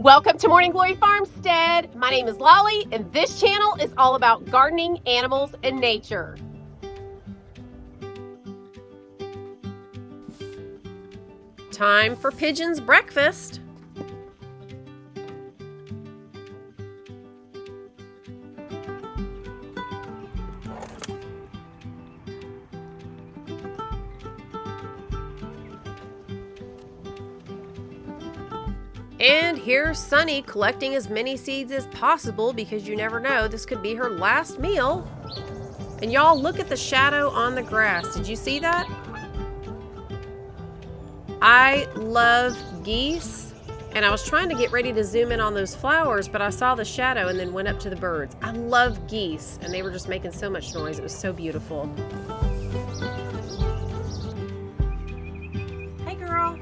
Welcome to Morning Glory Farmstead. My name is Lolly, and this channel is all about gardening, animals, and nature. Time for pigeons' breakfast. And here's Sunny collecting as many seeds as possible because you never know, this could be her last meal. And y'all, look at the shadow on the grass. Did you see that? I love geese, and I was trying to get ready to zoom in on those flowers, but I saw the shadow and then went up to the birds. I love geese, and they were just making so much noise. It was so beautiful. Hey, girl.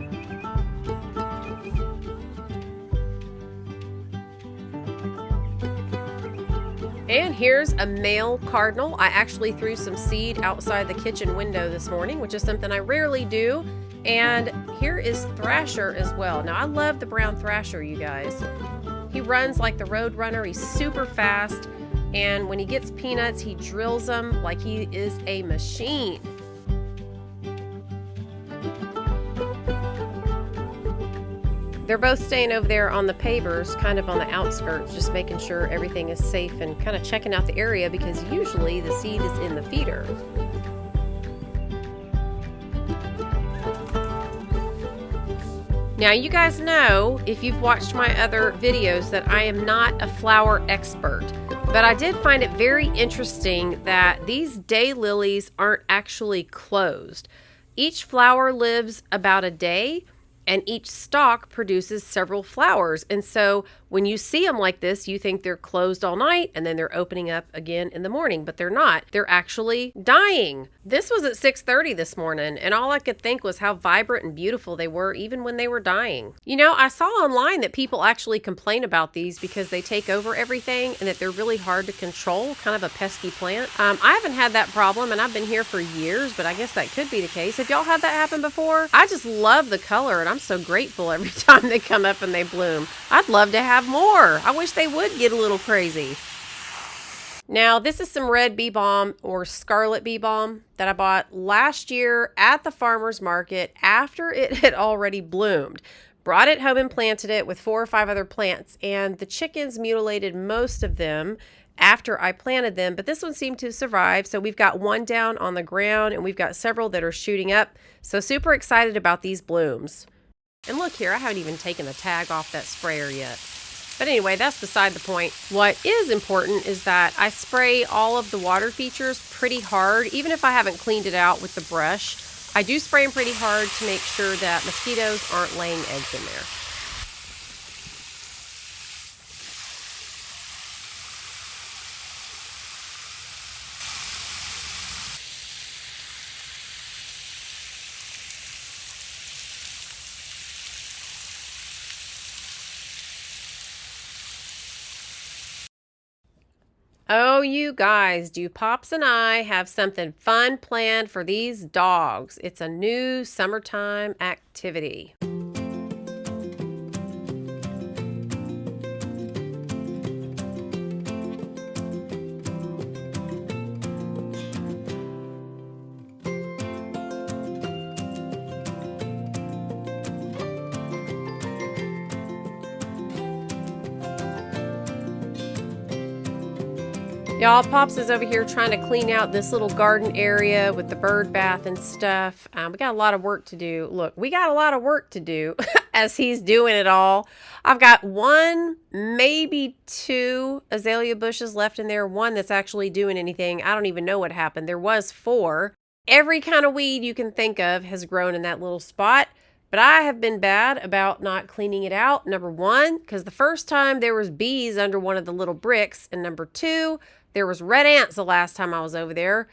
And here's a male cardinal. I actually threw some seed outside the kitchen window this morning, which is something I rarely do. And here is Thrasher as well. Now, I love the brown Thrasher, you guys. He runs like the road runner. He's super fast. And when he gets peanuts, he drills them like he is a machine. They're both staying over there on the pavers, kind of on the outskirts, just making sure everything is safe and kind of checking out the area because usually the seed is in the feeder. Now, you guys know, if you've watched my other videos, that I am not a flower expert, but I did find it very interesting that these daylilies aren't actually closed. Each flower lives about a day, and each stalk produces several flowers. And so when you see them like this, you think they're closed all night and then they're opening up again in the morning, but they're not. They're actually dying. This was at 6:30 this morning, and all I could think was how vibrant and beautiful they were even when they were dying. You know, I saw online that people actually complain about these because they take over everything and that they're really hard to control, kind of a pesky plant. I haven't had that problem, and I've been here for years, but I guess that could be the case. Have y'all had that happen before? I just love the color, and I'm so grateful every time they come up and they bloom. I'd love to have more. I wish they would get a little crazy. Now, this is some red bee balm or scarlet bee balm that I bought last year at the farmer's market after it had already bloomed. Brought it home and planted it with 4 or 5 other plants, and the chickens mutilated most of them after I planted them, but this one seemed to survive. So we've got one down on the ground and we've got several that are shooting up. So super excited about these blooms. And look here, I haven't even taken the tag off that sprayer yet. But anyway, that's beside the point. What is important is that I spray all of the water features pretty hard, even if I haven't cleaned it out with the brush. I do spray them pretty hard to make sure that mosquitoes aren't laying eggs in there. Oh, you guys, do Pops and I have something fun planned for these dogs? It's a new summertime activity. Y'all, Pops is over here trying to clean out this little garden area with the bird bath and stuff. We got a lot of work to do. Look, we got a lot of work to do as he's doing it all. I've got 1, maybe 2 azalea bushes left in there. 1 that's actually doing anything. I don't even know what happened. There was 4. Every kind of weed you can think of has grown in that little spot. But I have been bad about not cleaning it out. Number 1, because the first time there was bees under one of the little bricks. And number 2, there was red ants the last time I was over there.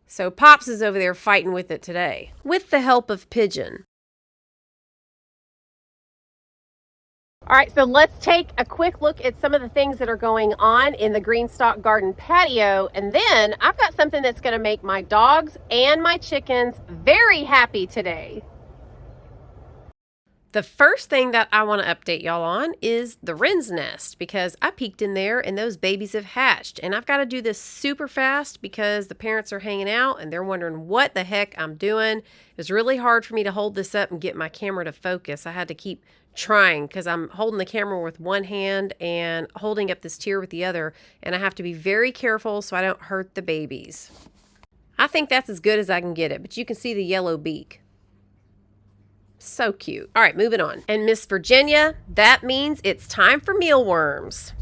So Pops is over there fighting with it today, with the help of Pigeon. All right, so let's take a quick look at some of the things that are going on in the GreenStalk Garden Patio. And then I've got something that's going to make my dogs and my chickens very happy today. The first thing that I want to update y'all on is the wren's nest, because I peeked in there and those babies have hatched, and I've got to do this super fast because the parents are hanging out and they're wondering what the heck I'm doing. It was really hard for me to hold this up and get my camera to focus. I had to keep trying because I'm holding the camera with one hand and holding up this tier with the other, and I have to be very careful so I don't hurt the babies. I think that's as good as I can get it, but you can see the yellow beak. So cute. All right, moving on. And Miss Virginia, that means it's time for mealworms.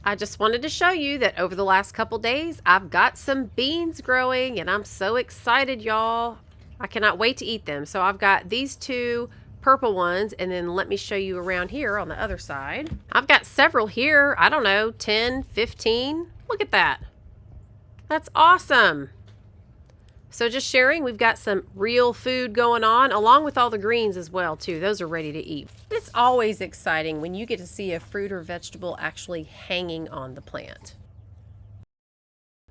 I just wanted to show you that over the last couple days, I've got some beans growing and I'm so excited, y'all. I cannot wait to eat them. So I've got these two purple ones, and then let me show you around here on the other side. I've got several here. I don't know, 10, 15. Look at that. That's awesome. So just sharing, we've got some real food going on, along with all the greens as well, too. Those are ready to eat. It's always exciting when you get to see a fruit or vegetable actually hanging on the plant.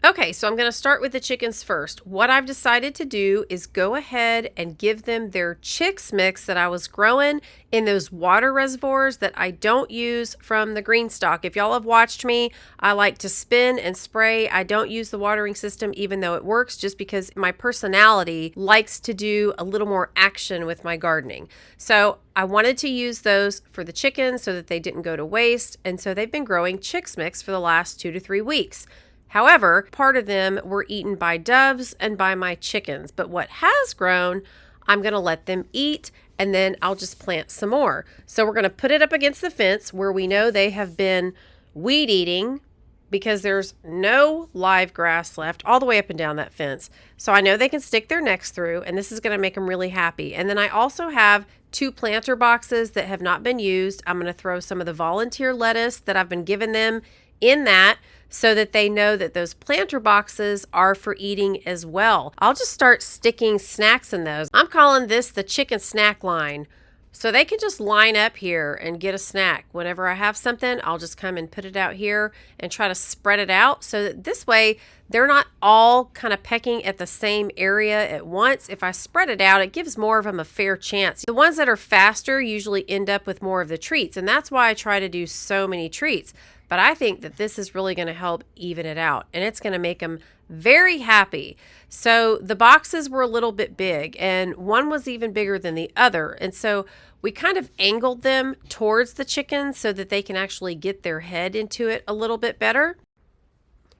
Okay, so I'm going to start with the chickens first. What I've decided to do is go ahead and give them their chicks mix that I was growing in those water reservoirs that I don't use from the GreenStalk. If y'all have watched me, I like to spin and spray. I don't use the watering system even though it works, just because my personality likes to do a little more action with my gardening. So I wanted to use those for the chickens so that they didn't go to waste, and so they've been growing chicks mix for the last 2 to 3 weeks. However, part of them were eaten by doves and by my chickens. But what has grown, I'm going to let them eat, and then I'll just plant some more. So we're going to put it up against the fence where we know they have been weed eating, because there's no live grass left all the way up and down that fence. So I know they can stick their necks through, and this is going to make them really happy. And then I also have 2 planter boxes that have not been used. I'm going to throw some of the volunteer lettuce that I've been giving them in that, so that they know that those planter boxes are for eating as well. I'll just start sticking snacks in those. I'm calling this the chicken snack line. So they can just line up here and get a snack. Whenever I have something, I'll just come and put it out here and try to spread it out so that this way they're not all kind of pecking at the same area at once. If I spread it out, it gives more of them a fair chance. The ones that are faster usually end up with more of the treats, and that's why I try to do so many treats. But I think that this is really going to help even it out, and it's going to make them very happy. So the boxes were a little bit big, and one was even bigger than the other. And so we kind of angled them towards the chickens so that they can actually get their head into it a little bit better.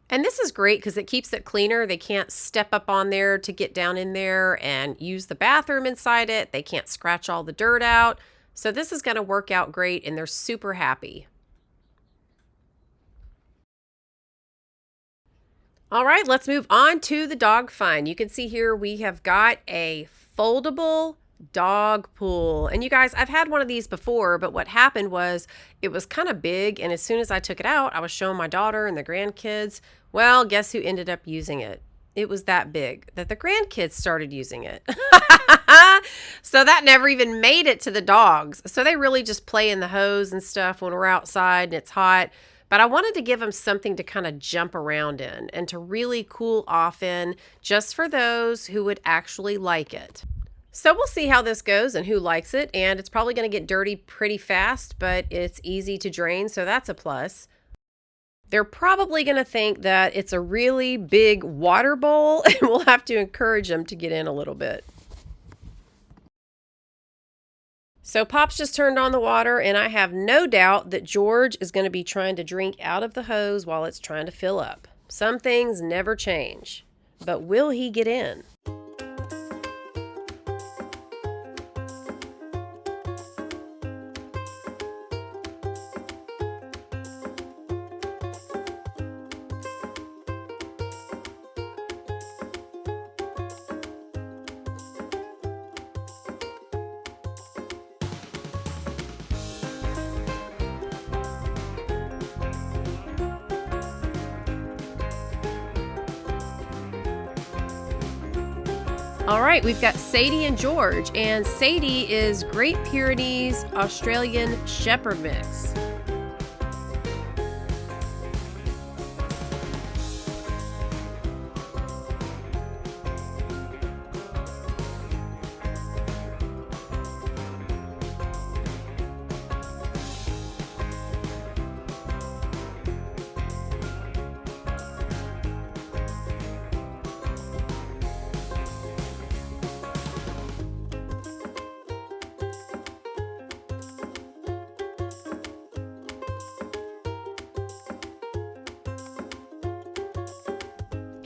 And this is great because it keeps it cleaner. They can't step up on there to get down in there and use the bathroom inside it. They can't scratch all the dirt out. So this is going to work out great, and they're super happy. All right, let's move on to the dog find. You can see here we have got a foldable dog pool. And you guys, I've had one of these before, but what happened was it was kind of big, and as soon as I took it out, I was showing my daughter and the grandkids. Well, guess who ended up using it? It was that big that the grandkids started using it. So that never even made it to the dogs. So they really just play in the hose and stuff when we're outside and it's hot. But I wanted to give them something to kind of jump around in and to really cool off in, just for those who would actually like it. So we'll see how this goes and who likes it. And it's probably going to get dirty pretty fast, but it's easy to drain, so that's a plus. They're probably going to think that it's a really big water bowl, and we'll have to encourage them to get in a little bit. So Pop's just turned on the water, and I have no doubt that George is going to be trying to drink out of the hose while it's trying to fill up. Some things never change, but will he get in? All right, we've got Sadie and George, and Sadie is Great Pyrenees Australian Shepherd Mix.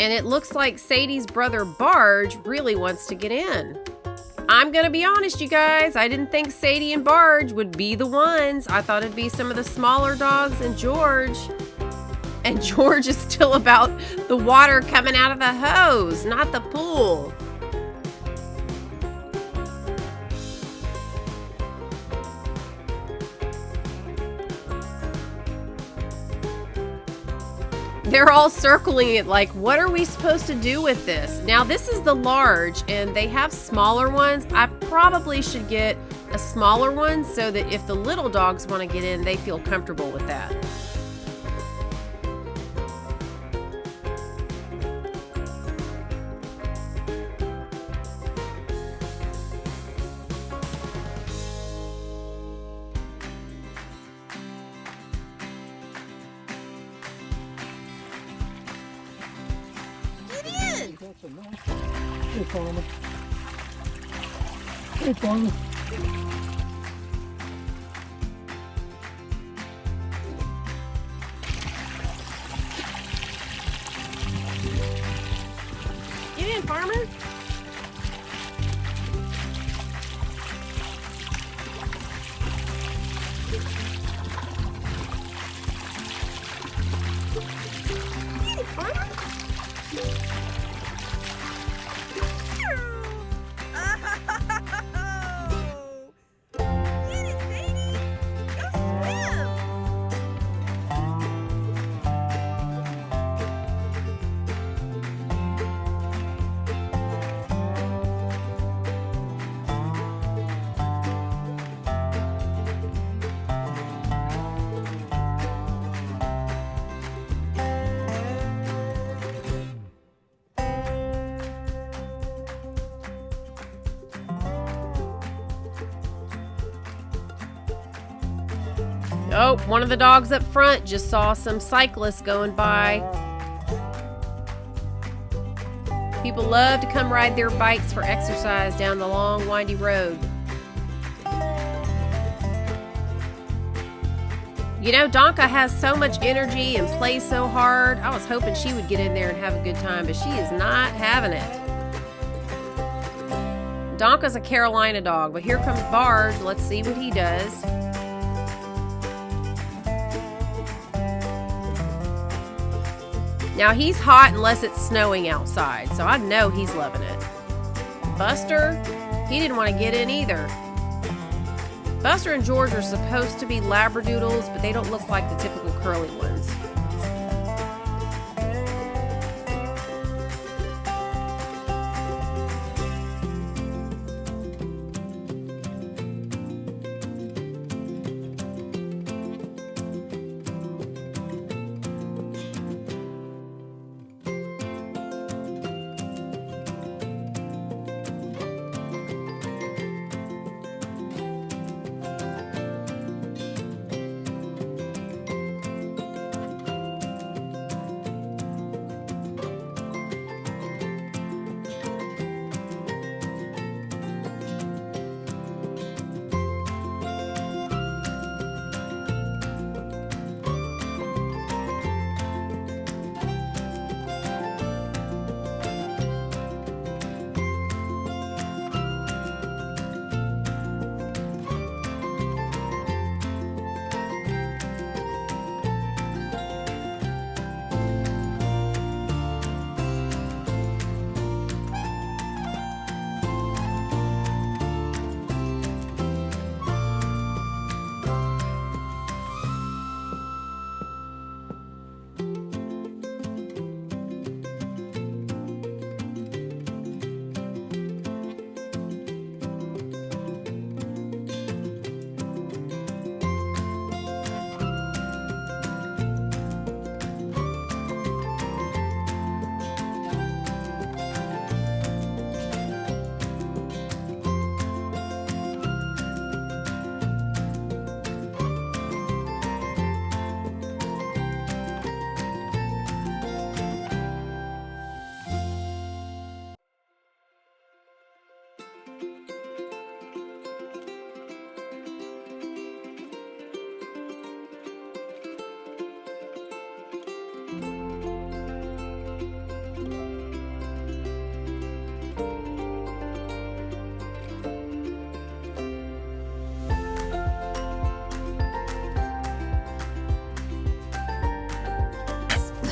And it looks like Sadie's brother Barge really wants to get in. I'm gonna be honest, you guys, I didn't think Sadie and Barge would be the ones. I thought it'd be some of the smaller dogs and George. And George is still about the water coming out of the hose, not the pool. They're all circling it like, what are we supposed to do with this? Now, this is the large, and they have smaller ones. I probably should get a smaller one so that if the little dogs want to get in, they feel comfortable with that. Hey, farmer. Hey, farmer. Get in, farmer. Get in, farmer. Oh, one of the dogs up front just saw some cyclists going by. People love to come ride their bikes for exercise down the long, windy road. You know, Donka has so much energy and plays so hard. I was hoping she would get in there and have a good time, but she is not having it. Donka's a Carolina dog, but here comes Barge. Let's see what he does. Now, he's hot unless it's snowing outside, so I know he's loving it. Buster, he didn't want to get in either. Buster and George are supposed to be Labradoodles, but they don't look like the typical curly ones.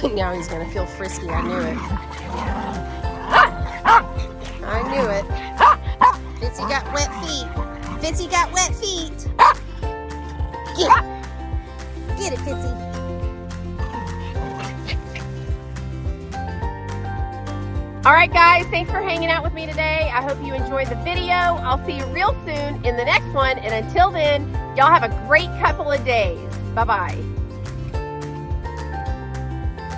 Now he's gonna feel frisky. I knew it. I knew it. Fitzy got wet feet. Fitzy got wet feet. Get it. Get it, Fitzy. All right, guys, thanks for hanging out with me today. I hope you enjoyed the video. I'll see you real soon in the next one. And until then, y'all have a great couple of days. Bye-bye.